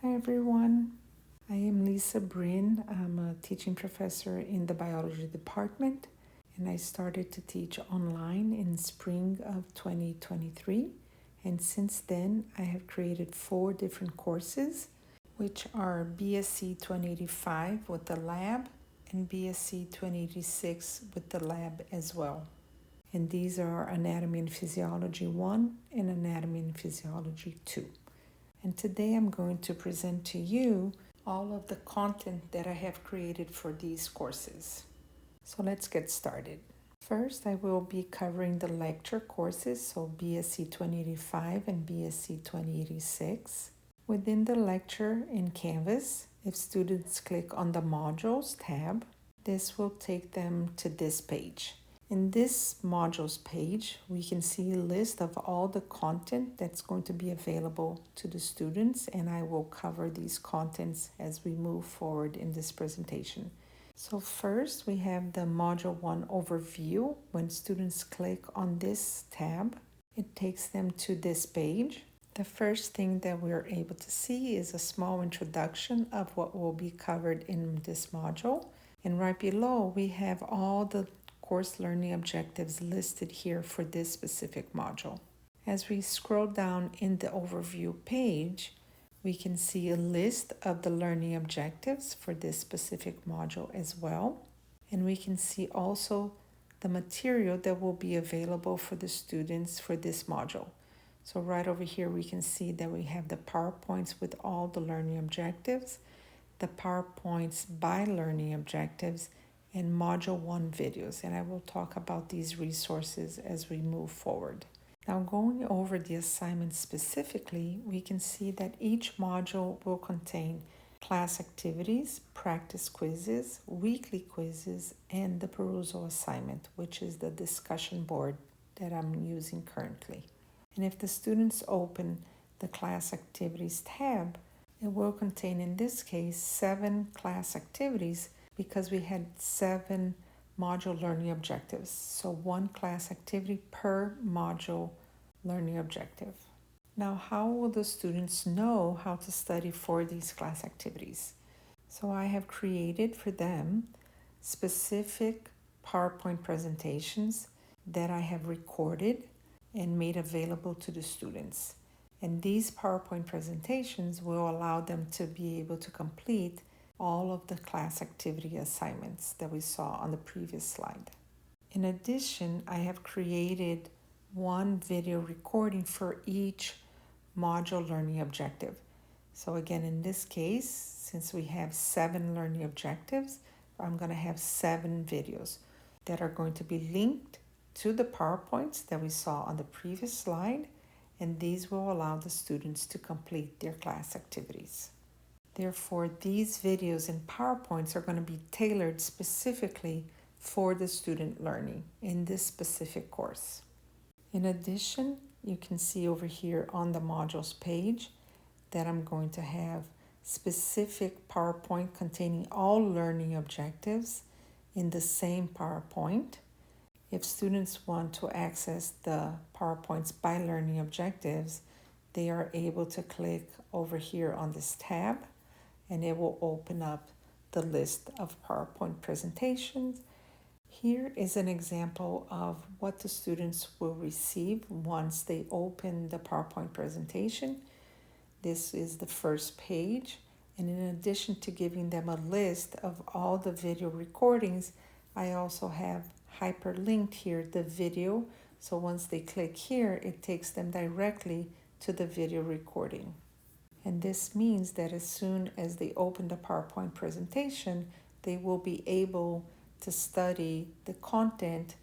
Hi everyone, I am Lisa Brin. I'm a teaching professor in the biology department and I started to teach online in spring of 2023, and since then I have created 4 different courses which are BSc 2085 with the lab and BSc 2086 with the lab as well. And these are Anatomy and Physiology 1 and Anatomy and Physiology 2. And today I'm going to present to you all of the content that I have created for these courses. So let's get started. First, I will be covering the lecture courses, so BSc 2085 and BSc 2086. Within the lecture in Canvas, if students click on the Modules tab, this will take them to this page. In this modules page, we can see a list of all the content that's going to be available to the students, and I will cover these contents as we move forward in this presentation. So first, we have the Module 1 overview. When students click on this tab, it takes them to this page. The first thing that we're able to see is a small introduction of what will be covered in this module. And right below, we have all the course learning objectives listed here for this specific module. As we scroll down in the overview page, we can see a list of the learning objectives for this specific module as well. And we can see also the material that will be available for the students for this module. So right over here, we can see that we have the PowerPoints with all the learning objectives, the PowerPoints by learning objectives, and Module 1 videos, and I will talk about these resources as we move forward. Now, going over the assignments specifically, we can see that each module will contain class activities, practice quizzes, weekly quizzes, and the perusal assignment, which is the discussion board that I'm using currently. And if the students open the class activities tab, it will contain, in this case, 7 class activities because we had 7 module learning objectives. So 1 class activity per module learning objective. Now, how will the students know how to study for these class activities? So I have created for them specific PowerPoint presentations that I have recorded and made available to the students. And these PowerPoint presentations will allow them to be able to complete all of the class activity assignments that we saw on the previous slide. In addition, I have created 1 video recording for each module learning objective. So again, in this case, since we have 7 learning objectives, I'm going to have 7 videos that are going to be linked to the PowerPoints that we saw on the previous slide, and these will allow the students to complete their class activities. Therefore, these videos and PowerPoints are going to be tailored specifically for the student learning in this specific course. In addition, you can see over here on the modules page that I'm going to have specific PowerPoint containing all learning objectives in the same PowerPoint. If students want to access the PowerPoints by learning objectives, they are able to click over here on this tab, and it will open up the list of PowerPoint presentations. Here is an example of what the students will receive once they open the PowerPoint presentation. This is the first page, and in addition to giving them a list of all the video recordings, I also have hyperlinked here the video, so once they click here, it takes them directly to the video recording. And this means that as soon as they open the PowerPoint presentation, they will be able to study the content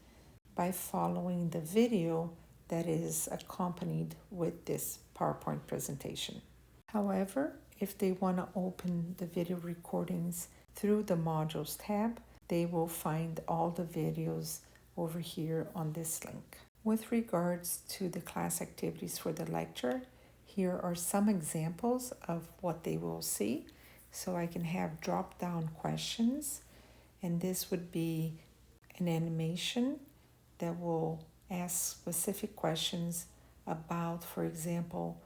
by following the video that is accompanied with this PowerPoint presentation. However, if they want to open the video recordings through the Modules tab, they will find all the videos over here on this link. With regards to the class activities for the lecture, here are some examples of what they will see. So I can have drop-down questions, and this would be an animation that will ask specific questions about, for example,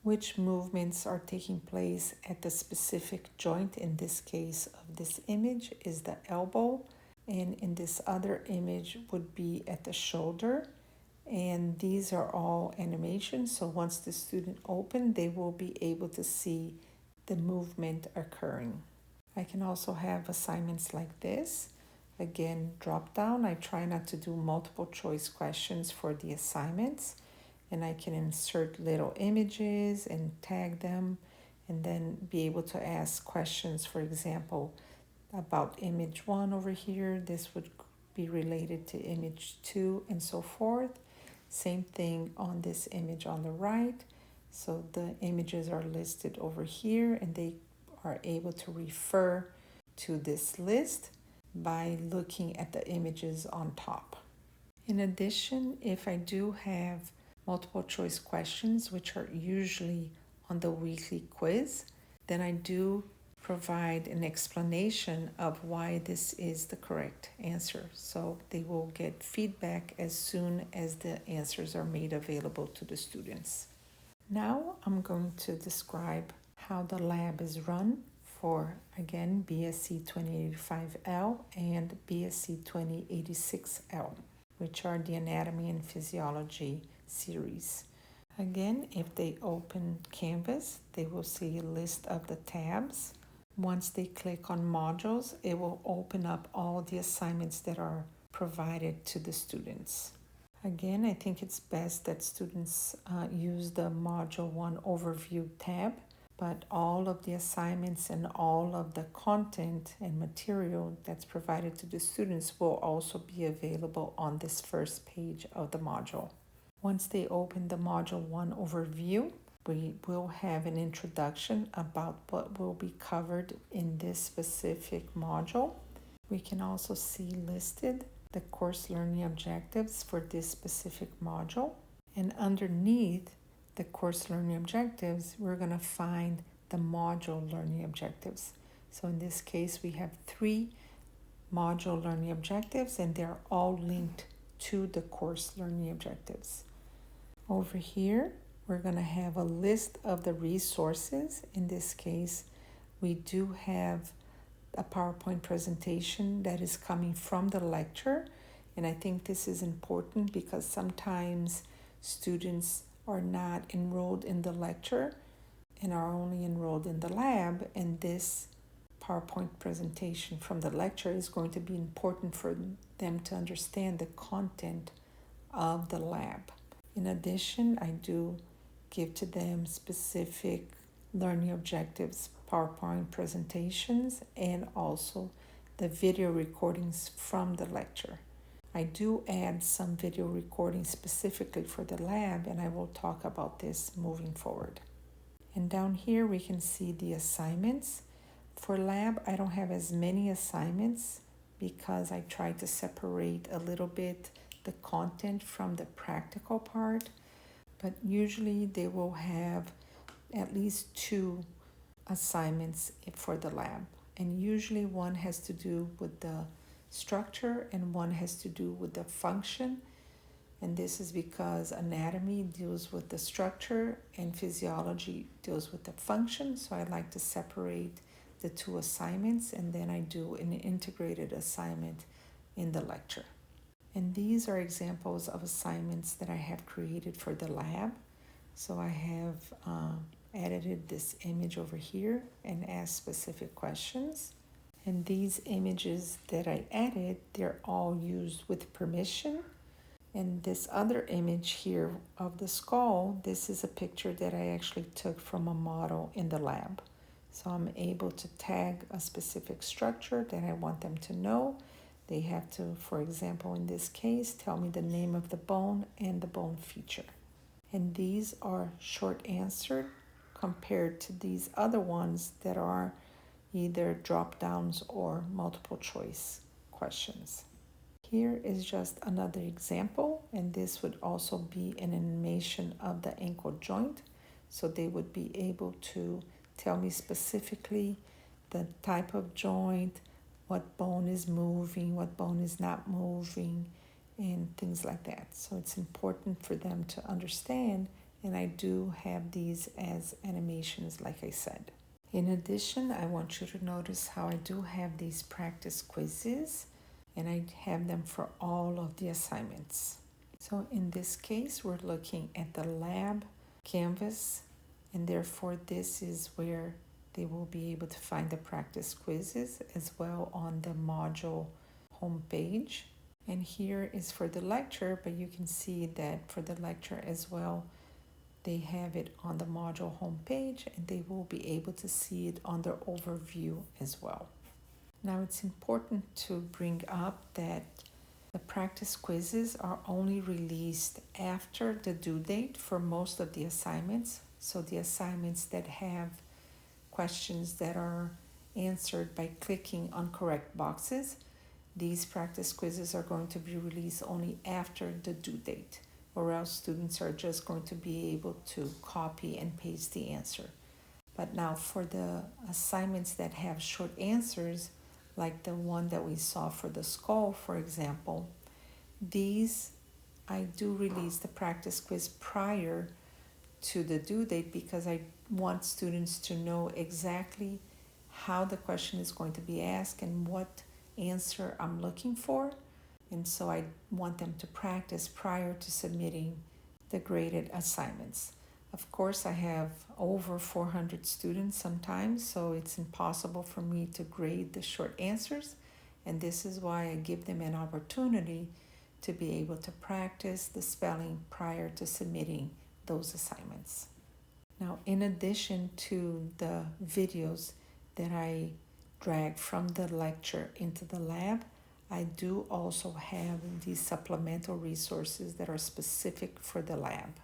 which movements are taking place at the specific joint. In this case of this image is the elbow, and in this other image would be at the shoulder. And these are all animations, so once the student opens, they will be able to see the movement occurring. I can also have assignments like this. Again, drop down. I try not to do multiple choice questions for the assignments, and I can insert little images and tag them, and then be able to ask questions, for example, about image 1 over here. This would be related to image 2 and so forth. Same thing on this image on the right. So the images are listed over here, and they are able to refer to this list by looking at the images on top. In addition, if I do have multiple choice questions, which are usually on the weekly quiz, then I do provide an explanation of why this is the correct answer. So they will get feedback as soon as the answers are made available to the students. Now I'm going to describe how the lab is run for, again, BSc 2085L and BSc 2086L, which are the Anatomy and Physiology series. Again, if they open Canvas, they will see a list of the tabs. Once they click on modules, it will open up all the assignments that are provided to the students. Again, I think it's best that students use the Module 1 Overview tab, but all of the assignments and all of the content and material that's provided to the students will also be available on this first page of the module. Once they open the Module 1 Overview, we will have an introduction about what will be covered in this specific module. We can also see listed the course learning objectives for this specific module. And underneath the course learning objectives, we're going to find the module learning objectives. So in this case, we have 3 module learning objectives, and they're all linked to the course learning objectives. Over here, we're going to have a list of the resources. In this case, we do have a PowerPoint presentation that is coming from the lecture. And I think this is important because sometimes students are not enrolled in the lecture and are only enrolled in the lab. And this PowerPoint presentation from the lecture is going to be important for them to understand the content of the lab. In addition, I do give to them specific learning objectives, PowerPoint presentations, and also the video recordings from the lecture. I do add some video recordings specifically for the lab, and I will talk about this moving forward. And down here we can see the assignments. For lab, I don't have as many assignments because I try to separate a little bit the content from the practical part, but usually they will have at least 2 assignments for the lab, and usually one has to do with the structure and one has to do with the function. And this is because anatomy deals with the structure and physiology deals with the function. So I like to separate the 2 assignments, and then I do an integrated assignment in the lecture. And these are examples of assignments that I have created for the lab. So I have edited this image over here and asked specific questions. And these images that I added, they're all used with permission. And this other image here of the skull, this is a picture that I actually took from a model in the lab. So I'm able to tag a specific structure that I want them to know. They have to, for example, in this case, tell me the name of the bone and the bone feature. And these are short answered compared to these other ones that are either drop downs or multiple choice questions. Here is just another example, and this would also be an animation of the ankle joint. So they would be able to tell me specifically the type of joint, what bone is moving, what bone is not moving, and things like that. So it's important for them to understand and I do have these as animations, like I said. In addition, I want you to notice how I do have these practice quizzes, and I have them for all of the assignments. So in this case, we're looking at the lab canvas, and therefore this is where they will be able to find the practice quizzes as well on the module homepage. And here is for the lecture, but you can see that for the lecture as well, they have it on the module homepage, and they will be able to see it on their overview as well. Now it's important to bring up that the practice quizzes are only released after the due date for most of the assignments. So the assignments that have questions that are answered by clicking on correct boxes, these practice quizzes are going to be released only after the due date, or else students are just going to be able to copy and paste the answer. But now for the assignments that have short answers, like the one that we saw for the skull, for example, these I do release the practice quiz prior to the due date because I want students to know exactly how the question is going to be asked and what answer I'm looking for. And so I want them to practice prior to submitting the graded assignments. Of course, I have over 400 students sometimes, so it's impossible for me to grade the short answers. And this is why I give them an opportunity to be able to practice the spelling prior to submitting those assignments. Now, in addition to the videos that I drag from the lecture into the lab, I do also have these supplemental resources that are specific for the lab.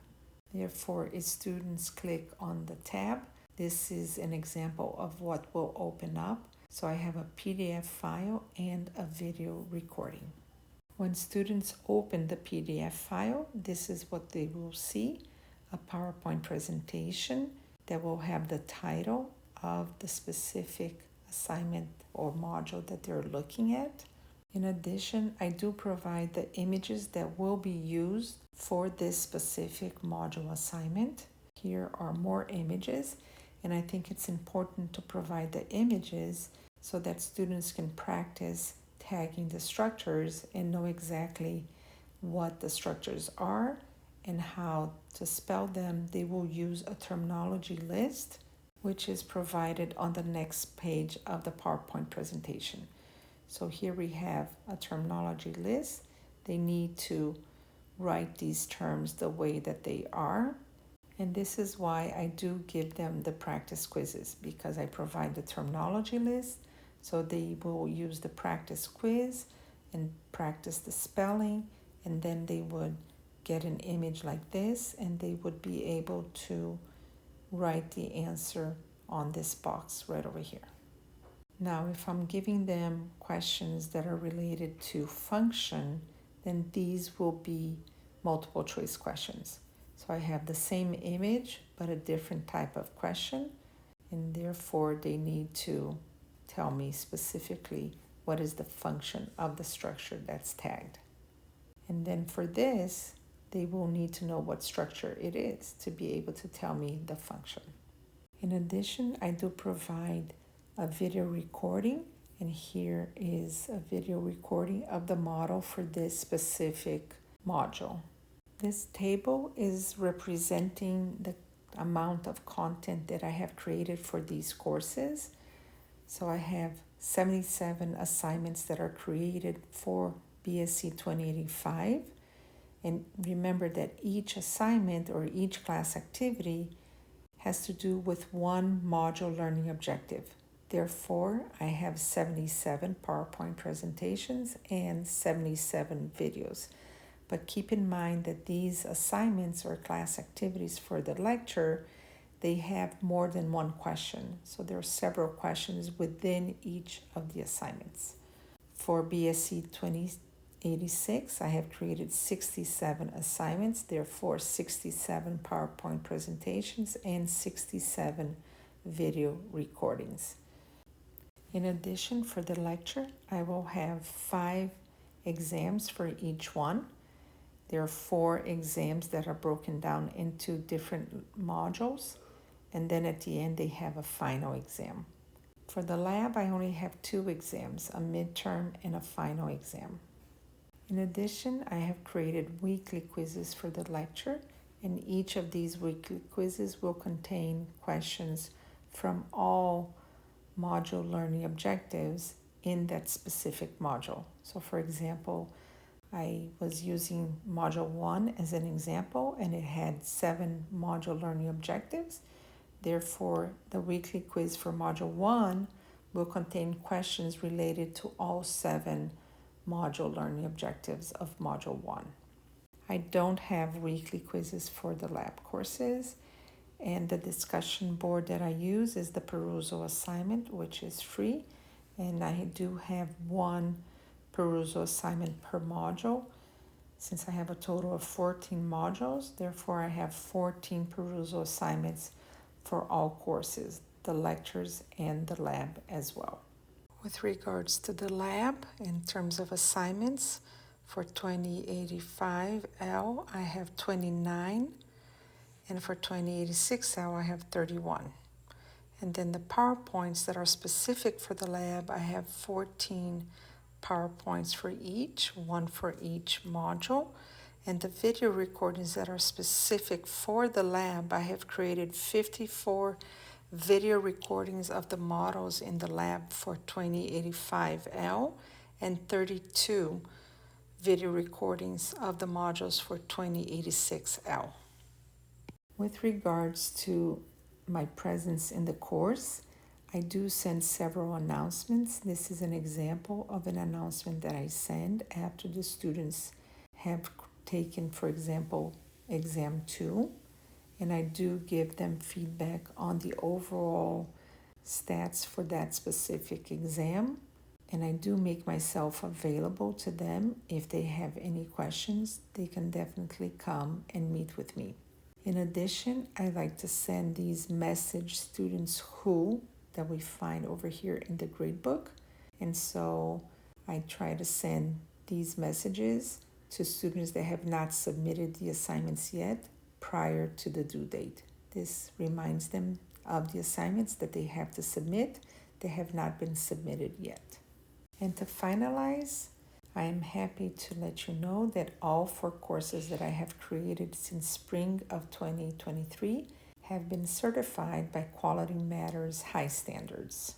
Therefore, if students click on the tab, this is an example of what will open up. So I have a PDF file and a video recording. When students open the PDF file, this is what they will see: a PowerPoint presentation that will have the title of the specific assignment or module that they're looking at. In addition, I do provide the images that will be used for this specific module assignment. Here are more images, and I think it's important to provide the images so that students can practice tagging the structures and know exactly what the structures are and how to spell them. They will use a terminology list, which is provided on the next page of the PowerPoint presentation. So here we have a terminology list. They need to write these terms the way that they are. And this is why I do give them the practice quizzes, because I provide the terminology list. So they will use the practice quiz and practice the spelling, and then they would get an image like this, and they would be able to write the answer on this box right over here. Now, if I'm giving them questions that are related to function, then these will be multiple choice questions. So I have the same image, but a different type of question, and therefore they need to tell me specifically what is the function of the structure that's tagged. And then for this, they will need to know what structure it is to be able to tell me the function. In addition, I do provide a video recording, and here is a video recording of the model for this specific module. This table is representing the amount of content that I have created for these courses. So I have 77 assignments that are created for BSc 2085. And remember that each assignment or each class activity has to do with one module learning objective. Therefore, I have 77 PowerPoint presentations and 77 videos. But keep in mind that these assignments or class activities for the lecture, they have more than one question. So there are several questions within each of the assignments. For BSc 2086, I have created 67 assignments, therefore 67 PowerPoint presentations and 67 video recordings. In addition, for the lecture, I will have 5 exams for each one. There are 4 exams that are broken down into different modules, and then at the end they have a final exam. For the lab, I only have 2 exams, a midterm and a final exam. In addition, I have created weekly quizzes for the lecture, and each of these weekly quizzes will contain questions from all module learning objectives in that specific module. So for example, I was using Module 1 as an example, and it had 7 module learning objectives. Therefore, the weekly quiz for Module 1 will contain questions related to all 7 module learning objectives of Module 1. I don't have weekly quizzes for the lab courses, and the discussion board that I use is the Perusal assignment, which is free, and I do have 1 Perusal assignment per module. Since I have a total of 14 modules, therefore I have 14 Perusal assignments for all courses, the lectures and the lab as well. With regards to the lab, in terms of assignments, for 2085L I have 29, and for 2086L I have 31. And then the PowerPoints that are specific for the lab, I have 14 PowerPoints for each, 1 for each module. And the video recordings that are specific for the lab, I have created 54 video recordings of the models in the lab for 2085L and 32 video recordings of the modules for 2086L. With regards to my presence in the course, I do send several announcements. This is an example of an announcement that I send after the students have taken, for example, exam 2, and I do give them feedback on the overall stats for that specific exam, and I do make myself available to them. If they have any questions, they can definitely come and meet with me. In addition, I like to send these message students who that we find over here in the gradebook, and so I try to send these messages to students that have not submitted the assignments yet prior to the due date. This reminds them of the assignments that they have to submit that have not been submitted yet. And to finalize, I am happy to let you know that all 4 courses that I have created since spring of 2023 have been certified by Quality Matters High Standards.